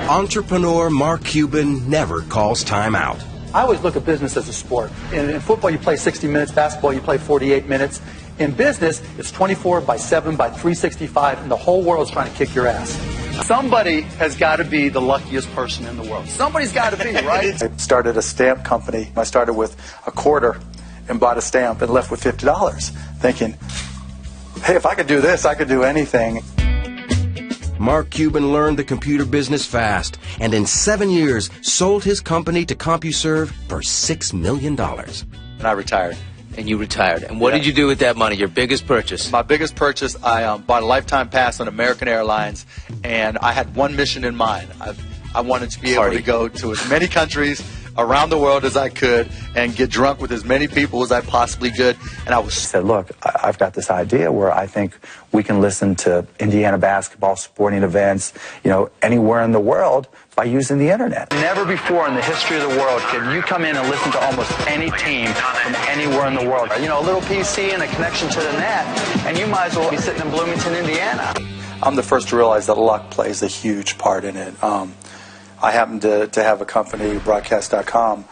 Entrepreneur Mark Cuban never calls time out. I always look at business as a sport. In football, you play 60 minutes. Basketball, you play 48 minutes. In business, it's 24 by 7 by 365, and the whole world's trying to kick your ass. Somebody has got to be the luckiest person in the world. Somebody's got to be, right? I started a stamp company. I started with a quarter and bought a stamp and left with $50, thinking, hey, if I could do this, I could do anything. Mark Cuban learned the computer business fast, and in 7 years sold his company to CompuServe for $6 million. And I retired. And you retired. And what did you do with that money, your biggest purchase? My biggest purchase, I bought a lifetime pass on American Airlines, and I had one mission in mind. I wanted to be able to go to as many countries around the world as I could and get drunk with as many people as I possibly could. And I said, look, I've got this idea where I think we can listen to Indiana basketball, sporting events, anywhere in the world by using the internet. Never before in the history of the world can you come in and listen to almost any team from anywhere in the world. A little PC and a connection to the net, and you might as well be sitting in Bloomington, Indiana. I'm the first to realize that luck plays a huge part in it. I happened to have a company, broadcast.com,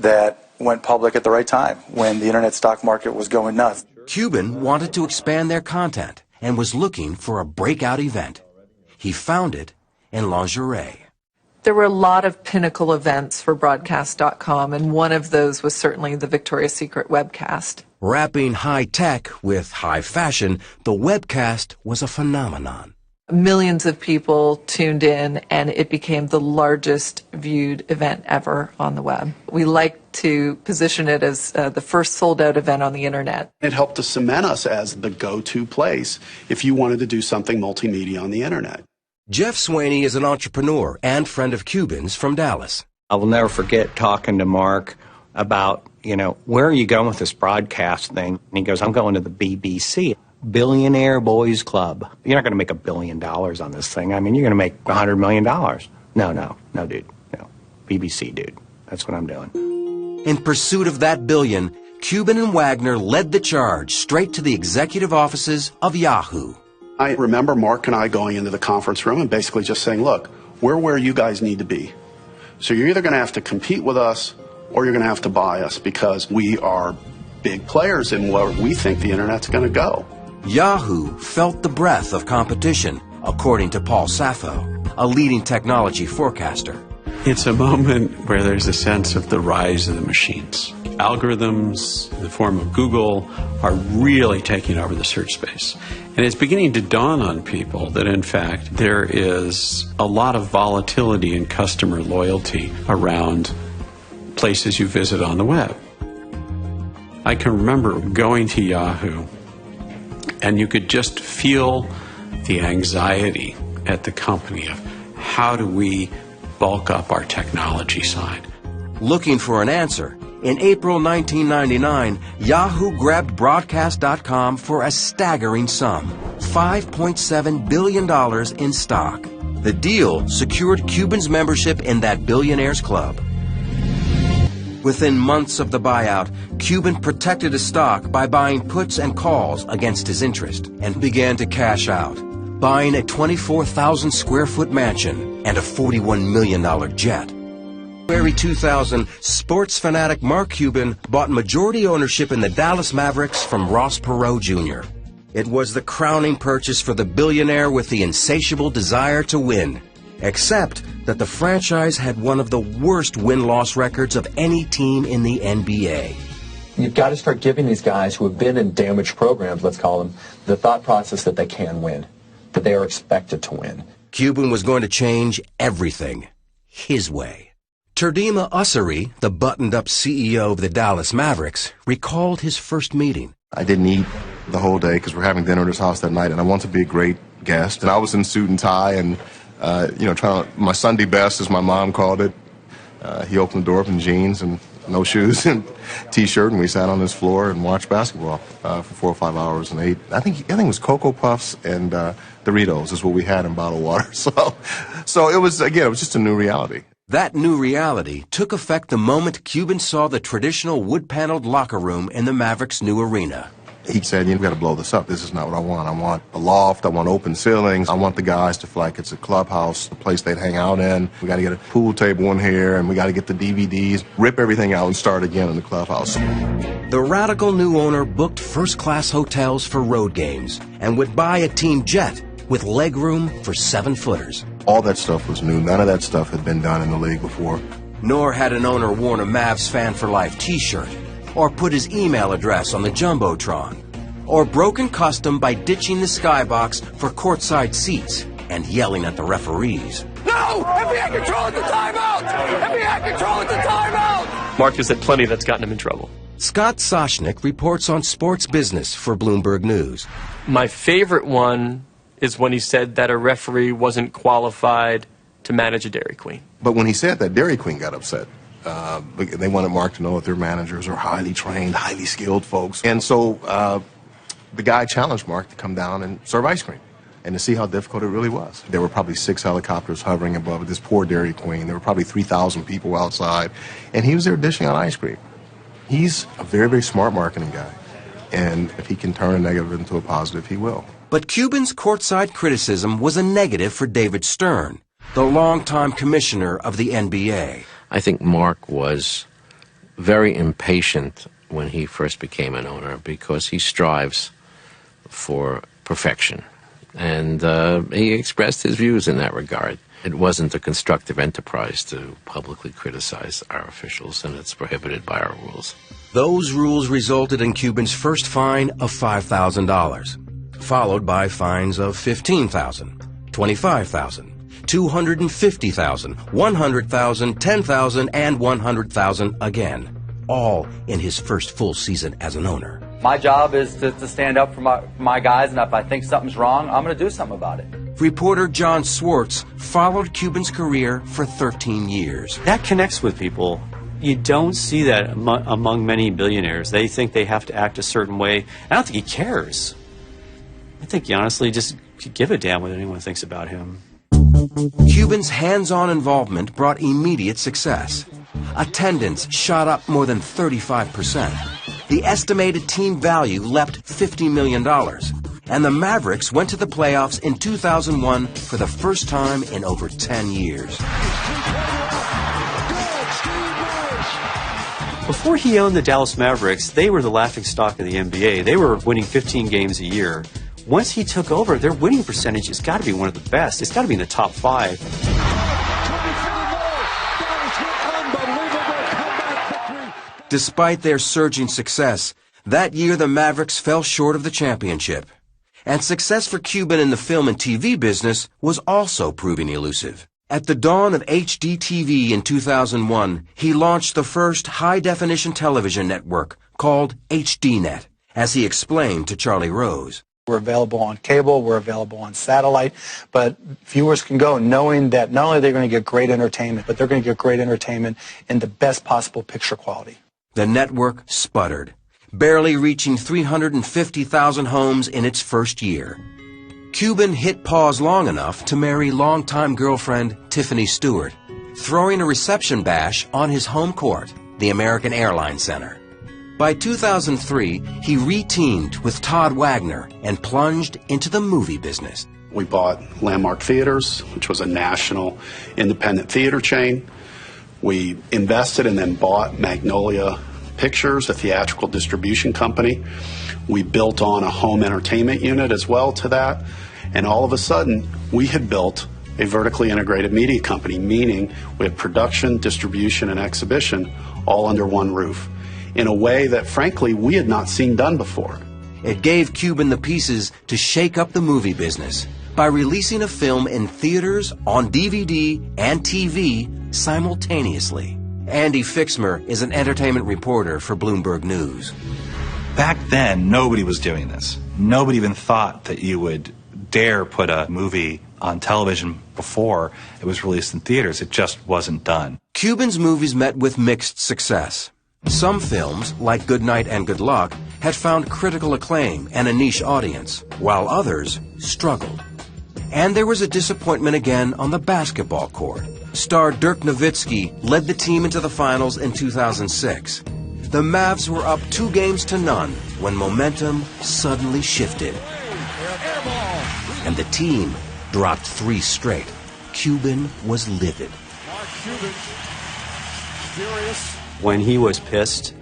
that went public at the right time when the internet stock market was going nuts. Cuban wanted to expand their content and was looking for a breakout event. He found it in lingerie. There were a lot of pinnacle events for broadcast.com, and one of those was certainly the Victoria's Secret webcast. Wrapping high tech with high fashion, the webcast was a phenomenon. Millions of people tuned in, and it became the largest viewed event ever on the web. We like to position it as the first sold-out event on the internet. It helped to cement us as the go-to place if you wanted to do something multimedia on the internet. Jeff Swaney is an entrepreneur and friend of Cuban's from Dallas. I will never forget talking to Mark about, where are you going with this broadcast thing? And he goes, I'm going to the BBC. Billionaire Boys Club. You're not going to make $1 billion on this thing. I mean, you're going to make $100 million. No, dude. No. BBC, dude. That's what I'm doing. In pursuit of that billion, Cuban and Wagner led the charge straight to the executive offices of Yahoo. I remember Mark and I going into the conference room and basically just saying, look, we're where you guys need to be. So you're either going to have to compete with us or you're going to have to buy us because we are big players in where we think the internet's going to go. Yahoo felt the breath of competition, according to Paul Sappho, a leading technology forecaster. It's a moment where there's a sense of the rise of the machines. Algorithms in the form of Google are really taking over the search space. And it's beginning to dawn on people that, in fact, there is a lot of volatility in customer loyalty around places you visit on the web. I can remember going to Yahoo, and you could just feel the anxiety at the company of how do we bulk up our technology side. Looking for an answer, in April 1999, Yahoo grabbed Broadcast.com for a staggering sum, $5.7 billion in stock. The deal secured Cuban's membership in that Billionaires Club. Within months of the buyout, Cuban protected his stock by buying puts and calls against his interest and began to cash out, buying a 24,000 square foot mansion and a $41 million jet. In February 2000, sports fanatic Mark Cuban bought majority ownership in the Dallas Mavericks from Ross Perot Jr. It was the crowning purchase for the billionaire with the insatiable desire to win, except that the franchise had one of the worst win-loss records of any team in the NBA. You've got to start giving these guys who have been in damaged programs, let's call them, the thought process that they can win, that they are expected to win. Cuban was going to change everything his way. Turdima Ussery, the buttoned-up CEO of the Dallas Mavericks, recalled his first meeting. I didn't eat the whole day because we're having dinner at his house that night, and I wanted to be a great guest. And I was in suit and tie and, trying to, my Sunday best, as my mom called it. He opened the door up in jeans and no shoes and T-shirt, and we sat on this floor and watched basketball for 4 or 5 hours and ate. I think it was Cocoa Puffs and Doritos is what we had in bottled water. So it was, again, it was just a new reality. That new reality took effect the moment Cuban saw the traditional wood-paneled locker room in the Mavericks' new arena. He said, "You got to blow this up. This is not what I want. I want a loft. I want open ceilings. I want the guys to feel like it's a clubhouse, a place they'd hang out in. We got to get a pool table in here, and we got to get the DVDs, rip everything out, and start again in the clubhouse." The radical new owner booked first-class hotels for road games and would buy a team jet with legroom for 7-footers. All that stuff was new. None of that stuff had been done in the league before. Nor had an owner worn a Mavs Fan for Life t-shirt, or put his email address on the Jumbotron, or broken custom by ditching the skybox for courtside seats and yelling at the referees. No! NBA control at the timeout! NBA control at the timeout! Mark has had plenty that's gotten him in trouble. Scott Soshnick reports on sports business for Bloomberg News. My favorite one is when he said that a referee wasn't qualified to manage a Dairy Queen. But when he said that, Dairy Queen got upset. They wanted Mark to know that their managers are highly trained, highly skilled folks. And so the guy challenged Mark to come down and serve ice cream and to see how difficult it really was. There were probably 6 helicopters hovering above this poor Dairy Queen. There were probably 3,000 people outside. And he was there dishing out ice cream. He's a very, very smart marketing guy. And if he can turn a negative into a positive, he will. But Cuban's courtside criticism was a negative for David Stern, the longtime commissioner of the NBA. I think Mark was very impatient when he first became an owner because he strives for perfection. And he expressed his views in that regard. It wasn't a constructive enterprise to publicly criticize our officials, and it's prohibited by our rules. Those rules resulted in Cuban's first fine of $5,000, followed by fines of $15,000, $25,000, $250,000, $100,000, $10,000, and $100,000 again, all in his first full season as an owner. My job is to stand up for my guys, and if I think something's wrong, I'm going to do something about it. Reporter John Swartz followed Cuban's career for 13 years. That connects with people. You don't see that among many billionaires. They think they have to act a certain way. I don't think he cares. I think he honestly just could give a damn what anyone thinks about him. Cuban's hands-on involvement brought immediate success. Attendance shot up more than 35%. The estimated team value leapt $50 million. And the Mavericks went to the playoffs in 2001 for the first time in over 10 years. Before he owned the Dallas Mavericks, they were the laughingstock of the NBA. They were winning 15 games a year. Once he took over, their winning percentage has got to be one of the best. It's got to be in the top 5. Despite their surging success, that year the Mavericks fell short of the championship. And success for Cuban in the film and TV business was also proving elusive. At the dawn of HD TV in 2001, he launched the first high-definition television network called HDNet, as he explained to Charlie Rose. We're available on cable, we're available on satellite, but viewers can go knowing that not only are they going to get great entertainment, but they're going to get great entertainment in the best possible picture quality. The network sputtered, barely reaching 350,000 homes in its first year. Cuban hit pause long enough to marry longtime girlfriend Tiffany Stewart, throwing a reception bash on his home court, the American Airlines Center. By 2003, he re-teamed with Todd Wagner and plunged into the movie business. We bought Landmark Theaters, which was a national independent theater chain. We invested and then bought Magnolia Pictures, a theatrical distribution company. We built on a home entertainment unit as well to that. And all of a sudden, we had built a vertically integrated media company, meaning we had production, distribution, and exhibition all under one roof, in a way that, frankly, we had not seen done before. It gave Cuban the pieces to shake up the movie business by releasing a film in theaters, on DVD, and TV simultaneously. Andy Fixmer is an entertainment reporter for Bloomberg News. Back then, nobody was doing this. Nobody even thought that you would dare put a movie on television before it was released in theaters. It just wasn't done. Cuban's movies met with mixed success. Some films, like Good Night and Good Luck, had found critical acclaim and a niche audience, while others struggled. And there was a disappointment again on the basketball court. Star Dirk Nowitzki led the team into the finals in 2006. The Mavs were up 2-0 when momentum suddenly shifted. And the team dropped 3 straight. Cuban was livid. Cuban, furious. When he was pissed,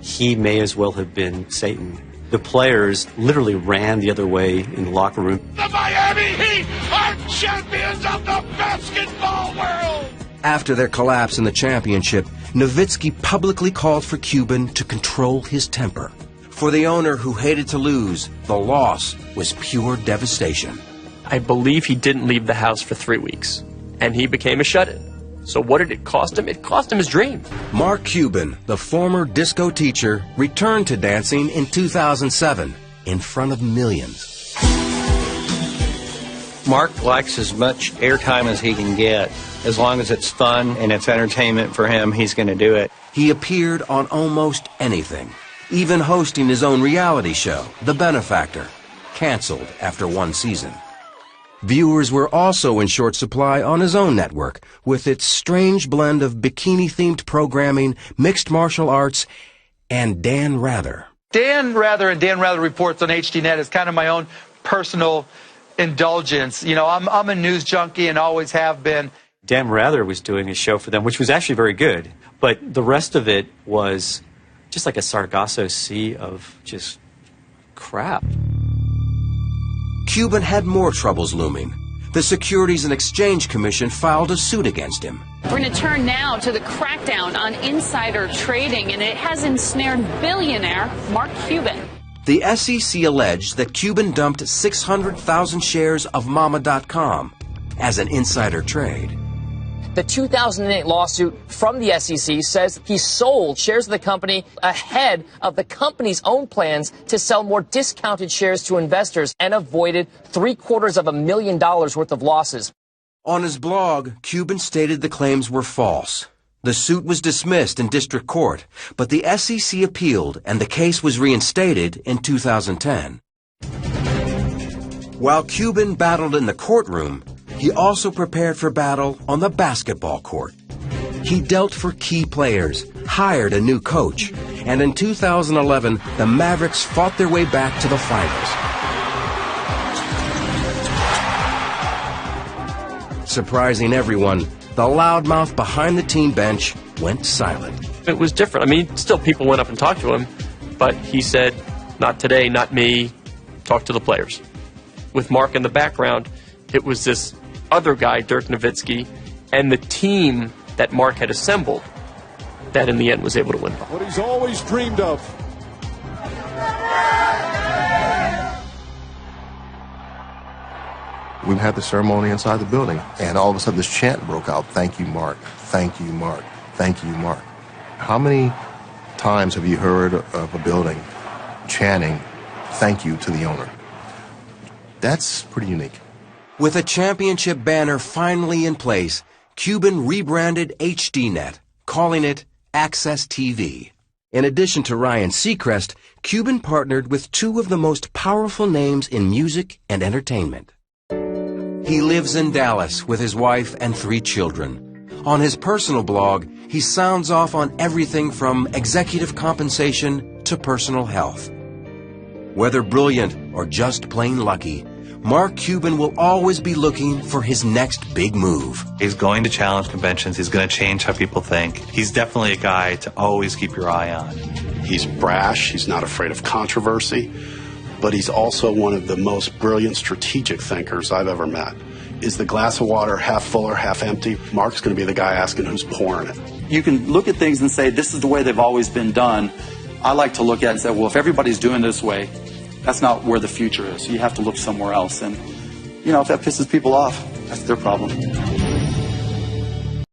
he may as well have been Satan. The players literally ran the other way in the locker room. The Miami Heat are champions of the basketball world! After their collapse in the championship, Nowitzki publicly called for Cuban to control his temper. For the owner who hated to lose, the loss was pure devastation. I believe he didn't leave the house for 3 weeks, and he became a shut-in. So what did it cost him? It cost him his dream. Mark Cuban, the former disco teacher, returned to dancing in 2007 in front of millions. Mark likes as much airtime as he can get. As long as it's fun and it's entertainment for him, he's going to do it. He appeared on almost anything, even hosting his own reality show, The Benefactor, canceled after 1 season. Viewers were also in short supply on his own network, with its strange blend of bikini-themed programming, mixed martial arts, and Dan Rather. Dan Rather and Dan Rather Reports on HDNet is kind of my own personal indulgence. You know, I'm a news junkie and always have been. Dan Rather was doing a show for them, which was actually very good. But the rest of it was just like a Sargasso Sea of just crap. Cuban had more troubles looming. The Securities and Exchange Commission filed a suit against him. We're going to turn now to the crackdown on insider trading, and it has ensnared billionaire Mark Cuban. The SEC alleged that Cuban dumped 600,000 shares of Mama.com as an insider trade. The 2008 lawsuit from the SEC says he sold shares of the company ahead of the company's own plans to sell more discounted shares to investors and avoided $750,000 worth of losses. On his blog, Cuban stated the claims were false. The suit was dismissed in district court, but the SEC appealed and the case was reinstated in 2010. While Cuban battled in the courtroom, he also prepared for battle on the basketball court. He dealt for key players, hired a new coach, and in 2011, the Mavericks fought their way back to the finals. Surprising everyone, the loudmouth behind the team bench went silent. It was different. I mean, still people went up and talked to him, but he said, not today, not me, talk to the players. With Mark in the background, it was this other guy, Dirk Nowitzki, and the team that Mark had assembled that in the end was able to win. What he's always dreamed of. We had the ceremony inside the building, and all of a sudden this chant broke out, "Thank you, Mark. Thank you, Mark. Thank you, Mark." How many times have you heard of a building chanting, "Thank you" to the owner? That's pretty unique. With a championship banner finally in place, Cuban rebranded HDNet, calling it Access TV. In addition to Ryan Seacrest, Cuban partnered with 2 of the most powerful names in music and entertainment. He lives in Dallas with his wife and 3 children. On his personal blog, he sounds off on everything from executive compensation to personal health. Whether brilliant or just plain lucky, Mark Cuban will always be looking for his next big move. He's going to challenge conventions. He's going to change how people think. He's definitely a guy to always keep your eye on. He's brash. He's not afraid of controversy. But he's also one of the most brilliant strategic thinkers I've ever met. Is the glass of water half full or half empty? Mark's going to be the guy asking who's pouring it. You can look at things and say, this is the way they've always been done. I like to look at it and say, well, if everybody's doing this way, that's not where the future is. You have to look somewhere else. And, you know, if that pisses people off, that's their problem.